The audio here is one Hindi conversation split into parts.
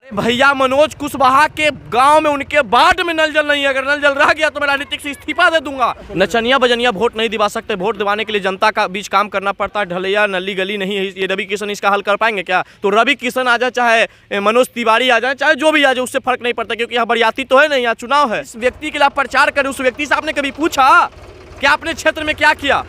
भैया मनोज कुशवाहा के गांव में उनके वार्ड में नल जल नहीं है। अगर नल जल रह गया तो मैं राजनीतिक से इस्तीफा दे दूंगा। नचनिया बजनिया वोट नहीं दिवा सकते। वोट दिवाने के लिए जनता का बीच काम करना पड़ता है। ढलैया नली गली नहीं है। ये रवि किशन इसका हल कर पाएंगे क्या? तो रवि किशन आ जाए, चाहे मनोज तिवारी आ जाए, चाहे जो भी आ जाए, उससे फर्क नहीं पड़ता, क्योंकि यहाँ बरियाती तो है नहीं, यहाँ चुनाव है। इस व्यक्ति के लिए आप प्रचार करें। उस व्यक्ति से आपने कभी पूछा कि आपने क्षेत्र में क्या किया?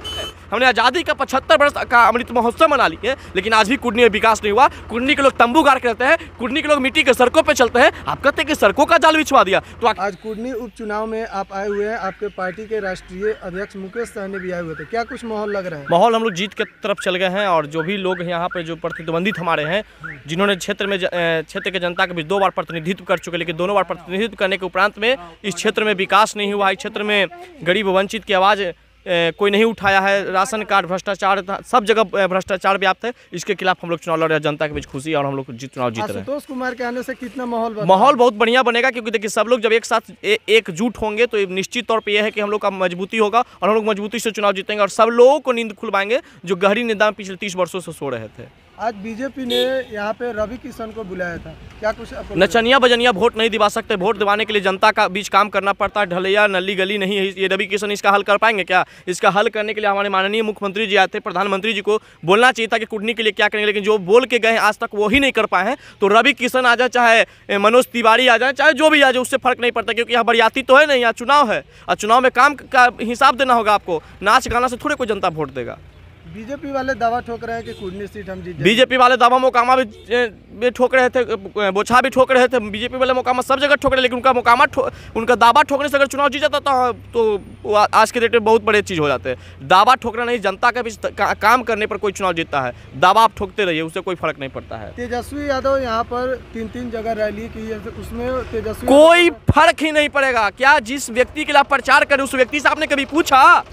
हमने आज़ादी का 75 वर्ष का अमृत महोत्सव मना लिए, लेकिन आज भी कुर्नी में विकास नहीं हुआ। कुर्नी के लोग तंबू गाड़ के रहते हैं, कुर्नी के लोग मिट्टी के सड़कों पे चलते हैं। आप कहते हैं कि सड़कों का जाल बिछवा दिया। तो आज कुर्नी उपचुनाव में आप आए हुए हैं, आपके पार्टी के राष्ट्रीय अध्यक्ष मुकेश सहनी भी आए हुए थे, क्या कुछ माहौल लग रहा है? माहौल, हम लोग जीत के तरफ चल गए हैं और जो भी लोग यहाँ पे जो प्रतिद्वंदित हमारे हैं, जिन्होंने क्षेत्र के जनता के बीच 2 बार प्रतिनिधित्व कर चुके, लेकिन दोनों बार प्रतिनिधित्व करने के उपरांत में इस क्षेत्र में विकास नहीं हुआ। इस क्षेत्र में गरीब वंचित की आवाज़ कोई नहीं उठाया है। राशन कार्ड भ्रष्टाचार, सब जगह भ्रष्टाचार व्याप्त है। इसके खिलाफ हम लोग चुनाव लड़ रहे हैं। जनता के बीच खुशी है और हम लोग चुनाव जीत रहे हैं। आशुतोष कुमार के आने से कितना माहौल बहुत बढ़िया बनेगा, क्योंकि देखिए सब लोग जब एक साथ एकजुट होंगे तो निश्चित तौर पे यह है कि हम लोग का मजबूती होगा और हम लोग मजबूती से चुनाव जीतेंगे और सब लोगों को नींद खुलवाएंगे जो गहरी निंदा में पिछले 30 वर्षों से सो रहे थे। आज बीजेपी ने यहाँ पे रवि किशन को बुलाया था, क्या कुछ? नचनिया बजनिया वोट नहीं दिवा सकते। वोट दिवाने के लिए जनता का बीच काम करना पड़ता है। ढलैया नली गली नहीं है। ये रवि किशन इसका हल कर पाएंगे क्या? इसका हल करने के लिए हमारे माननीय मुख्यमंत्री जी आए थे। प्रधानमंत्री जी को बोलना चाहिए था कि कुर्नी के लिए क्या करेंगे, लेकिन जो बोल के गए आज तक वो ही नहीं कर पाए हैं। तो रवि किशन आ जाए, चाहे मनोज तिवारी आ जाए, चाहे जो भी आ जाए, उससे फर्क नहीं पड़ता, क्योंकि यहाँ बरियाती तो है नहीं, यहाँ चुनाव है और चुनाव में काम का हिसाब देना होगा आपको। नाच गाना से थोड़े कोई जनता वोट देगा। बीजेपी वाले दावा ठोक रहे हैं कि कुर्नी सीट हम जीत। बीजेपी वाले दावा मोकामा भी ठोक रहे थे, बोछा भी ठोक रहे थे। बीजेपी वाले मोकामा सब जगह ठोक रहे, लेकिन उनका दावा ठोकने से अगर चुनाव जीत जाता तो आज के डेट में बहुत बड़े चीज़ हो जाते हैं। दावा ठोकना नहीं, जनता के बीच काम करने पर कोई चुनाव जीतता है। दावा आप ठोकते रहिए, उससे कोई फर्क नहीं पड़ता है। तेजस्वी यादव यहाँ पर 3 जगह रैली की है, उसमें तेजस्वी कोई फर्क ही नहीं पड़ेगा। क्या जिस व्यक्ति के लिए आप प्रचार करें, उस व्यक्ति से आपने कभी पूछा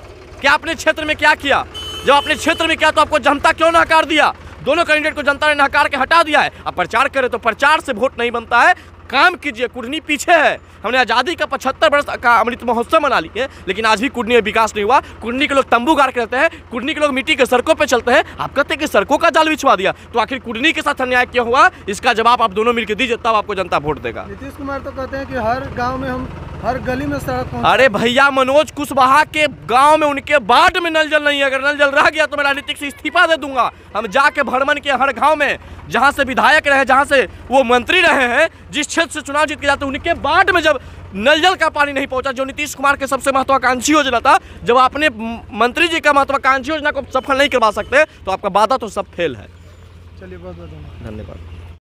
कि आपने क्षेत्र में क्या किया? जब अपने क्षेत्र में किया तो आपको जनता क्यों नकार दिया? दोनों कैंडिडेट को जनता ने नकार के हटा दिया है। अब प्रचार करें तो प्रचार से वोट नहीं बनता है। काम कीजिए। कुर्नी पीछे है। हमने आज़ादी का 75 वर्ष का अमृत महोत्सव मना लिए, लेकिन आज भी कुर्नी में विकास नहीं हुआ। कुर्नी के लोग तंबू गाड़ के रहते हैं, कुर्नी के लोग मिट्टी के सड़कों पे चलते हैं। आप कहते हैं कि सड़कों का जाल बिछवा दिया। तो आखिर कुर्नी के साथ अन्याय क्यों हुआ? इसका जवाब आप दोनों मिलकर दीजिए, तब आपको जनता वोट देगा। नीतीश कुमार तो कहते हैं कि हर गाँव में हम हर गली में सड़क। अरे भैया मनोज कुशवाहा के गांव में उनके वार्ड में नल जल नहीं है। अगर नल जल रह गया तो मैं राजनीतिक से इस्तीफा दे दूंगा। हम जाके भ्रमण के हर गांव में, जहां से विधायक रहे, जहां से वो मंत्री रहे हैं, जिस क्षेत्र से चुनाव जीत के जाते हैं, उनके वार्ड में जब नल जल का पानी नहीं पहुंचा, जो नीतीश कुमार के सबसे महत्वाकांक्षी योजना था, जब अपने मंत्री जी का महत्वाकांक्षी योजना को सफल नहीं करवा सकते तो आपका वादा तो सब फेल है। चलिए, बहुत बहुत धन्यवाद।